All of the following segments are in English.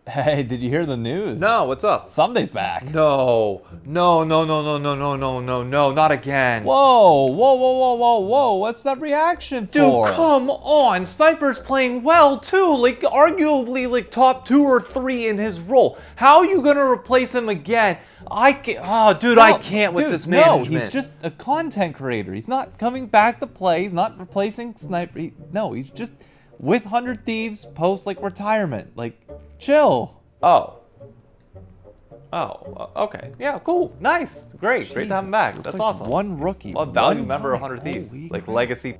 Hey, did you hear the news? No, what's up? Ssumday's back. No, no, no, no, no, no, no, no, no, no, not again. Whoa, whoa, whoa, whoa, whoa, whoa. What's that reaction Dude, for? come on. Sniper's playing well, too. Like, arguably, like, top 2 or 3 in his role. How are you going to replace him again? I can't. Oh, dude, I can't with this management. No, he's just a content creator. He's not coming back to play. He's not replacing Sniper. No, he's just with 100 Thieves post like retirement. Like, chill. Oh. Oh, okay. Yeah, cool. Nice. Great. Great to have him back. That's replace awesome. One rookie. A value one member of time. 100 Thieves. Holy Like, crap. legacy.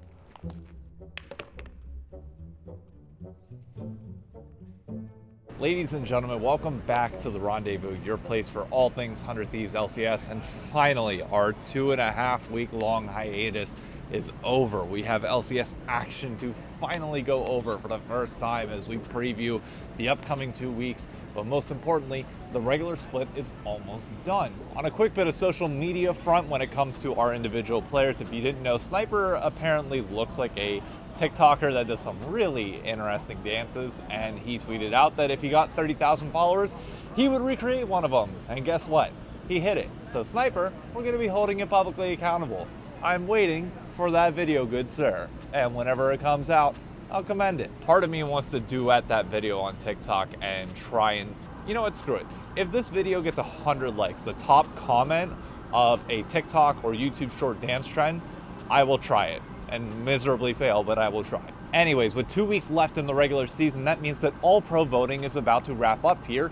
Ladies and gentlemen, welcome back to the Rendezvous, your place for all things 100 Thieves LCS. And finally, our 2.5 week long hiatus is over. We have LCS action to finally go over for the first time as we preview the upcoming 2 weeks. But most importantly, the regular split is almost done. On a quick bit of social media front when it comes to our individual players, if you didn't know, Sniper apparently looks like a TikToker that does some really interesting dances, and he tweeted out that if he got 30,000 followers, he would recreate one of them. And guess what? He hit it. So Sniper, we're going to be holding you publicly accountable. I'm waiting for that video, good sir. And whenever it comes out, I'll commend it. Part of me wants to duet that video on TikTok and try and, you know what, screw it. If this video gets 100 likes, the top comment of a TikTok or YouTube short dance trend, I will try it and miserably fail, but I will try. Anyways, with 2 weeks left in the regular season, that means that all pro voting is about to wrap up here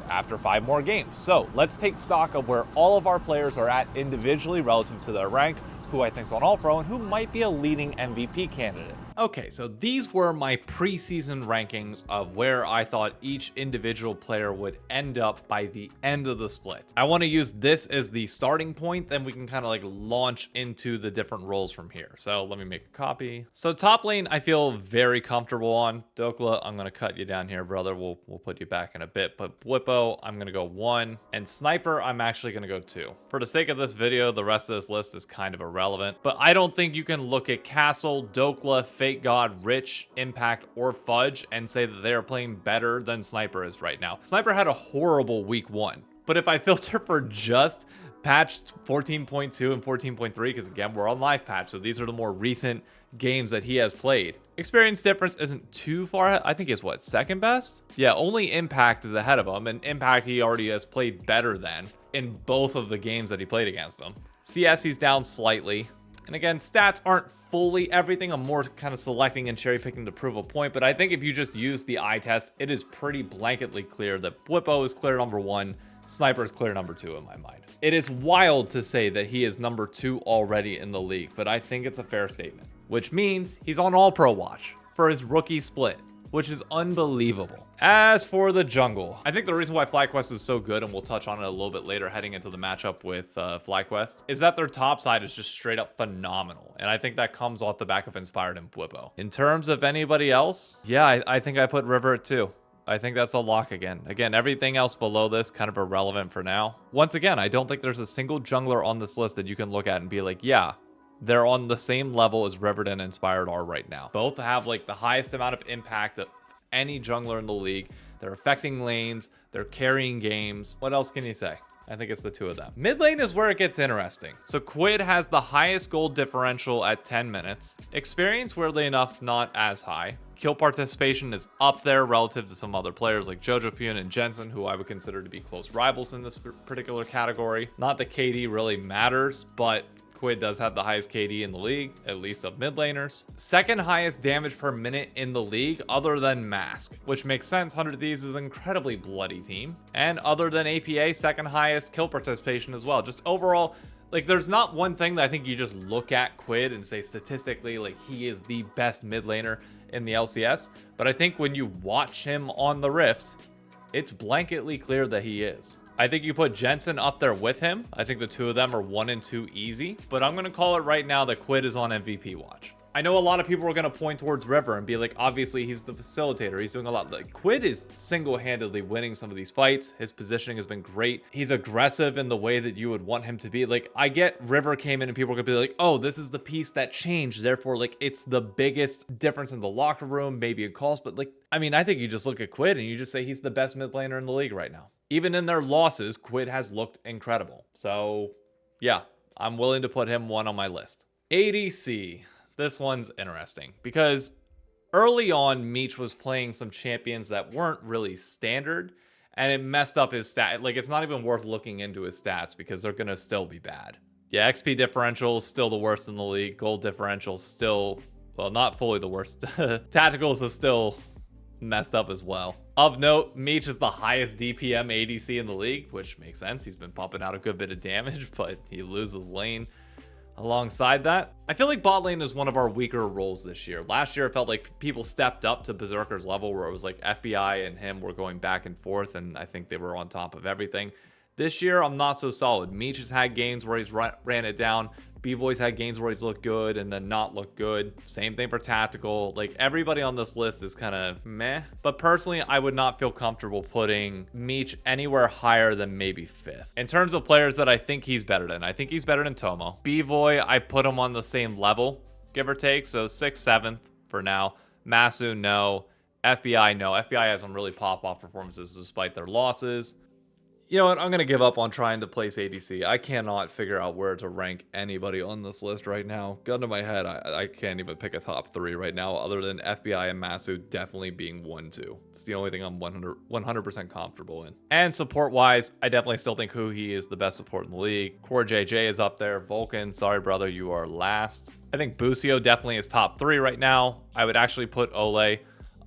after 5 more games. So let's take stock of where all of our players are at individually relative to their rank, who I think is on all pro, and who might be a leading MVP candidate. Okay, so these were my preseason rankings of where I thought each individual player would end up by the end of the split. I want to use this as the starting point, then we can kind of like launch into the different roles from here. So let me make a copy. So top lane, I feel very comfortable on. Dokla, I'm going to cut you down here, brother. We'll put you back in a bit. But Blippo, I'm going to go 1. And Sniper, I'm actually going to go 2. For the sake of this video, the rest of this list is kind of irrelevant. But I don't think you can look at Castle, Dokla, Fake God, Rich, Impact, or Fudge and say that they are playing better than Sniper is right now. Sniper had a horrible week 1, but if I filter for just patch 14.2 and 14.3, because again, we're on live patch, so these are the more recent games that he has played. Experience difference isn't too far ahead. I think he's what, second best? Yeah, only Impact is ahead of him, and Impact he already has played better than in both of the games that he played against them. CS he's down slightly. And again, stats aren't fully everything. I'm more kind of selecting and cherry picking to prove a point. But I think if you just use the eye test, it is pretty blanketly clear that Blippo is clear number 1. Sniper is clear number 2 in my mind. It is wild to say that he is number 2 already in the league, but I think it's a fair statement. Which means he's on All Pro watch for his rookie split, which is unbelievable. As for the jungle, I think the reason why FlyQuest is so good, and we'll touch on it a little bit later heading into the matchup with FlyQuest, is that their top side is just straight up phenomenal. And I think that comes off the back of Inspired and Blippo. In terms of anybody else, yeah, I think I put River at 2. I think that's a lock again. Again, everything else below this kind of irrelevant for now. Once again, I don't think there's a single jungler on this list that you can look at and be like, yeah, they're on the same level as Rivered and Inspired are right now. Both have like the highest amount of impact of any jungler in the league. They're affecting lanes, they're carrying games. What else can you say? I think it's the 2 of them. Mid lane is where it gets interesting. So Quid has the highest gold differential at 10 minutes. Experience, weirdly enough, not as high. Kill participation is up there relative to some other players like Jojopyun and Jensen, who I would consider to be close rivals in this particular category. Not that KD really matters, but Quid does have the highest KD in the league, at least of mid laners. Second highest damage per minute in the league, other than Mask, which makes sense. 100 Thieves is an incredibly bloody team. And other than APA, second highest kill participation as well. Just overall, like, there's not one thing that I think you just look at Quid and say statistically, like, he is the best mid laner in the LCS. But I think when you watch him on the Rift, it's blanketly clear that he is. I think you put Jensen up there with him. I think the 2 of them are 1 and 2 easy, but I'm going to call it right now that Quid is on MVP watch. I know a lot of people are going to point towards River and be like, obviously he's the facilitator. He's doing a lot. Like, Quid is single-handedly winning some of these fights. His positioning has been great. He's aggressive in the way that you would want him to be. Like, I get River came in and people are going to be like, oh, this is the piece that changed. Therefore, like, it's the biggest difference in the locker room, maybe in calls. But, like, I mean, I think you just look at Quid and you just say he's the best mid laner in the league right now. Even in their losses, Quid has looked incredible. So, yeah, I'm willing to put him one on my list. ADC. This one's interesting because early on, Meech was playing some champions that weren't really standard, and it messed up his stat. Like, it's not even worth looking into his stats because they're going to still be bad. Yeah, XP differential is still the worst in the league. Gold differential is still, well, not fully the worst. Tacticals is still messed up as well. Of note, Meech is the highest DPM ADC in the league, which makes sense. He's been pumping out a good bit of damage, but he loses lane. Alongside that, I feel like bot lane is one of our weaker roles this year. Last year, it felt like people stepped up to Berserker's level where it was like FBI and him were going back and forth, and I think they were on top of everything. This year, I'm not so solid. Meech has had games where he's ran it down. B-Boy's had games where he's looked good and then not looked good. Same thing for Tactical. Like, everybody on this list is kind of meh. But personally, I would not feel comfortable putting Meech anywhere higher than maybe 5th. In terms of players that I think he's better than, I think he's better than Tomo. B-Boy, I put him on the same level, give or take. So 6th, 7th for now. Masu, no. FBI, no. FBI has some really pop-off performances despite their losses. You know what? I'm going to give up on trying to place ADC. I cannot figure out where to rank anybody on this list right now. Gun to my head, I can't even pick a top 3 right now other than FBI and Masu definitely being 1-2. It's the only thing I'm 100% comfortable in. And support-wise, I definitely still think Huhi is the best support in the league. Core JJ is up there. Vulcan, sorry brother, you are last. I think Busio definitely is top 3 right now. I would actually put Ole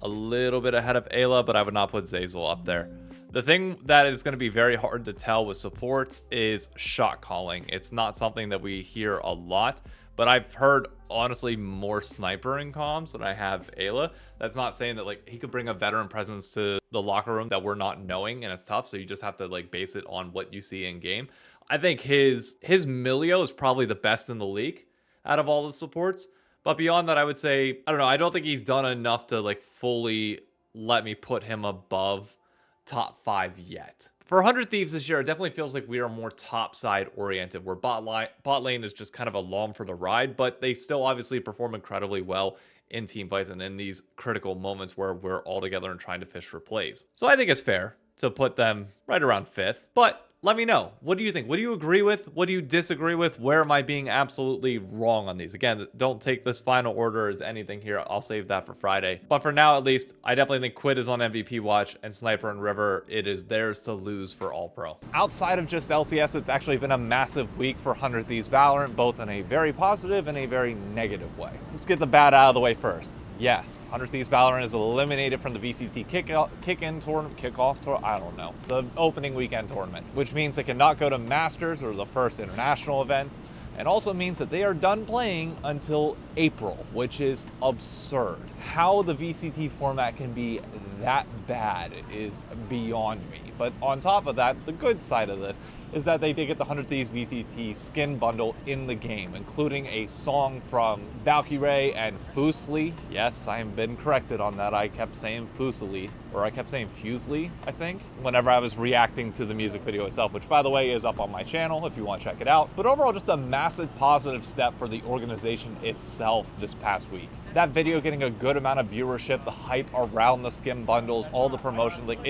a little bit ahead of Ayla, but I would not put Zeyzal up there. The thing that is going to be very hard to tell with supports is shot calling. It's not something that we hear a lot, but I've heard, honestly, more sniper in comms than I have Ayla. That's not saying that, like, he could bring a veteran presence to the locker room that we're not knowing, and it's tough, so you just have to, like, base it on what you see in game. I think his Milio is probably the best in the league out of all the supports, but beyond that, I would say, I don't know, I don't think he's done enough to, like, fully let me put him above top 5 yet. For 100 Thieves this year, it definitely feels like we are more top side oriented, where bot lane is just kind of along for the ride, but they still obviously perform incredibly well in team fights and in these critical moments where we're all together and trying to fish for plays. So I think it's fair to put them right around 5th, but let me know. What do you think? What do you agree with? What do you disagree with? Where am I being absolutely wrong on these? Again, don't take this final order as anything here. I'll save that for Friday. But for now, at least, I definitely think Quid is on MVP watch, and Sniper and River, it is theirs to lose for All Pro. Outside of just LCS, it's actually been a massive week for 100 Thieves Valorant, both in a very positive and a very negative way. Let's get the bad out of the way first. Yes, 100 Thieves Valorant is eliminated from the VCT kickoff tour, I don't know, the opening weekend tournament, which means they cannot go to Masters or the first international event, and also means that they are done playing until April, which is absurd. How the VCT format can be that bad is beyond me. But on top of that, the good side of this is that they did get the 100 Thieves VCT skin bundle in the game, including a song from Valkyrie and Fuseli. Yes, I have been corrected on that. I kept saying Fuseli, or I kept saying Fuseli, I think, whenever I was reacting to the music video itself, which, by the way, is up on my channel if you want to check it out. But overall, just a massive positive step for the organization itself this past week. That video getting a good amount of viewership, the hype around the skin bundles, all the promotion, like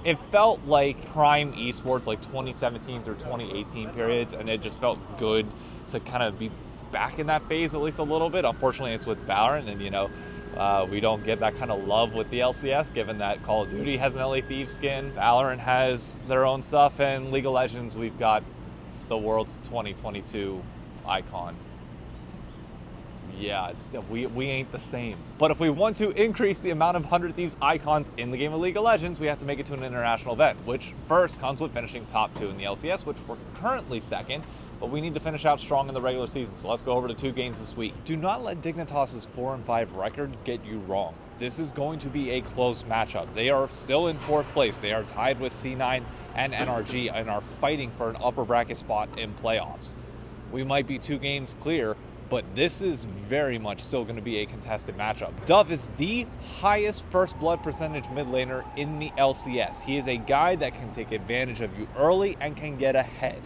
it felt like prime esports, like 2017 through 2018 periods, and it just felt good to kind of be back in that phase at least a little bit. Unfortunately, it's with Valorant, and you know, we don't get that kind of love with the LCS, given that Call of Duty has an LA Thieves skin, Valorant has their own stuff, and League of Legends, we've got the world's 2022 icon. Yeah, we ain't the same. But if we want to increase the amount of 100 Thieves icons in the game of League of Legends, we have to make it to an international event, which first comes with finishing top 2 in the LCS, which we're currently 2nd, but we need to finish out strong in the regular season. So let's go over to 2 games this week. Do not let Dignitas's 4-5 record get you wrong. This is going to be a close matchup. They are still in 4th place. They are tied with C9 and NRG and are fighting for an upper bracket spot in playoffs. We might be 2 games clear, but this is very much still going to be a contested matchup. Dove is the highest first blood percentage mid laner in the LCS. He is a guy that can take advantage of you early and can get ahead.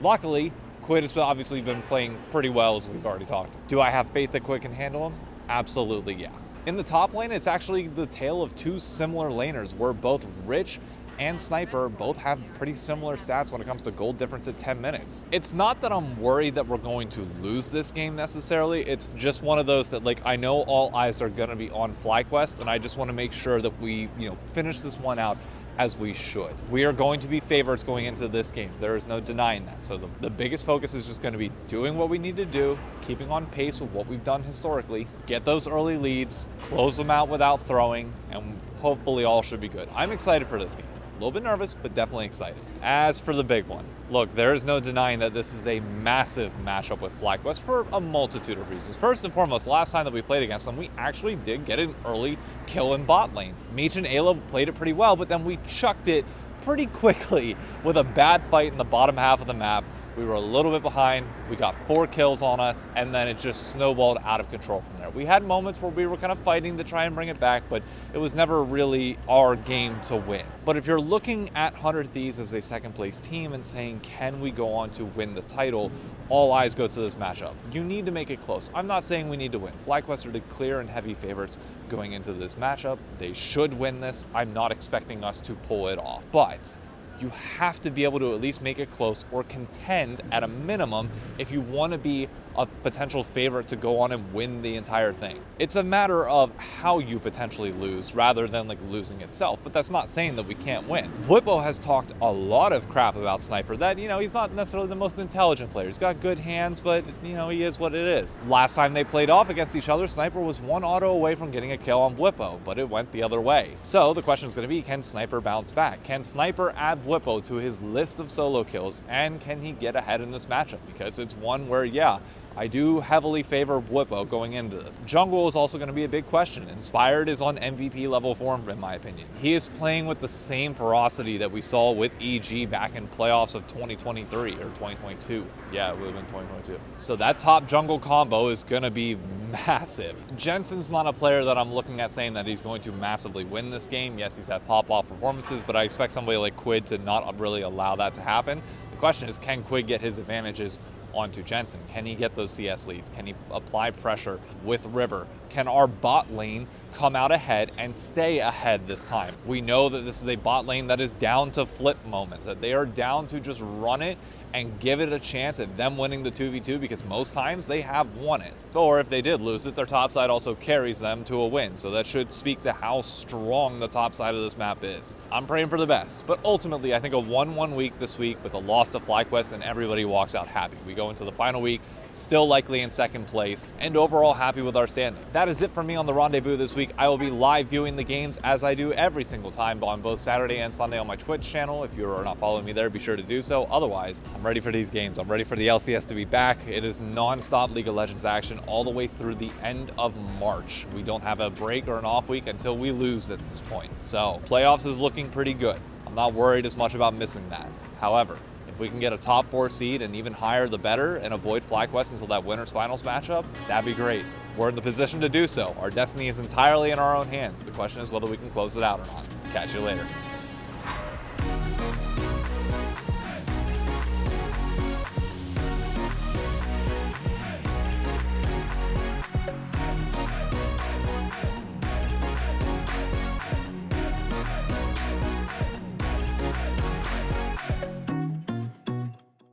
Luckily, Quid has obviously been playing pretty well, as we've already talked. Do I have faith that Quid can handle him? Absolutely, yeah. In the top lane, it's actually the tale of two similar laners, where both Rich and Sniper both have pretty similar stats when it comes to gold difference at 10 minutes. It's not that I'm worried that we're going to lose this game necessarily. It's just one of those that, like, I know all eyes are going to be on FlyQuest, and I just want to make sure that we, finish this one out as we should. We are going to be favorites going into this game. There is no denying that. So the biggest focus is just going to be doing what we need to do, keeping on pace with what we've done historically, get those early leads, close them out without throwing, and hopefully all should be good. I'm excited for this game. A little bit nervous, but definitely excited. As for the big one, look, there is no denying that this is a massive matchup with FlyQuest for a multitude of reasons. First and foremost, last time that we played against them, we actually did get an early kill in bot lane. Meech and Ayla played it pretty well, but then we chucked it pretty quickly with a bad fight in the bottom half of the map. We were a little bit behind, we got 4 kills on us, and then it just snowballed out of control from there. We had moments where we were kind of fighting to try and bring it back, but it was never really our game to win. But if you're looking at 100 Thieves as a second place team and saying, can we go on to win the title, all eyes go to this matchup. You need to make it close. I'm not saying we need to win. FlyQuest are the clear and heavy favorites going into this matchup. They should win this. I'm not expecting us to pull it off, but you have to be able to at least make it close or contend at a minimum if you want to be a potential favorite to go on and win the entire thing. It's a matter of how you potentially lose rather than like losing itself, but that's not saying that we can't win. Blippo has talked a lot of crap about Sniper, that, he's not necessarily the most intelligent player. He's got good hands, but, he is what it is. Last time they played off against each other, Sniper was 1 auto away from getting a kill on Blippo, but it went the other way. So the question is going to be, can Sniper bounce back? Can Sniper add Blippo to his list of solo kills, and can he get ahead in this matchup? Because it's one where, yeah, I do heavily favor Blippo going into this. Jungle is also going to be a big question. Inspired is on MVP level form, in my opinion. He is playing with the same ferocity that we saw with EG back in playoffs of 2023 or 2022. Yeah, it would have been 2022. So that top jungle combo is going to be massive. Jensen's not a player that I'm looking at saying that he's going to massively win this game. Yes, he's had pop-off performances, but I expect somebody like Quid to not really allow that to happen. The question is, can Quid get his advantages onto Jensen? Can he get those CS leads? Can he apply pressure with River? Can our bot lane come out ahead and stay ahead this time? We know that this is a bot lane that is down to flip moments, that they are down to just run it and give it a chance at them winning the 2v2, because most times they have won it. Or if they did lose it, their top side also carries them to a win. So that should speak to how strong the top side of this map is. I'm praying for the best, but ultimately I think a 1-1 week this week with a loss to FlyQuest and everybody walks out happy. We go into the final week still likely in second place, and overall happy with our standing. That is it for me on the Rendezvous this week. I will be live viewing the games as I do every single time on both Saturday and Sunday on my Twitch channel. If you are not following me there, be sure to do so. Otherwise, I'm ready for these games. I'm ready for the LCS to be back. It is non-stop League of Legends action all the way through the end of March. We don't have a break or an off week until we lose at this point. So playoffs is looking pretty good. I'm not worried as much about missing that. However, if we can get a top 4 seed and even higher the better and avoid FlyQuest until that winners finals matchup, that'd be great. We're in the position to do so. Our destiny is entirely in our own hands. The question is whether we can close it out or not. Catch you later.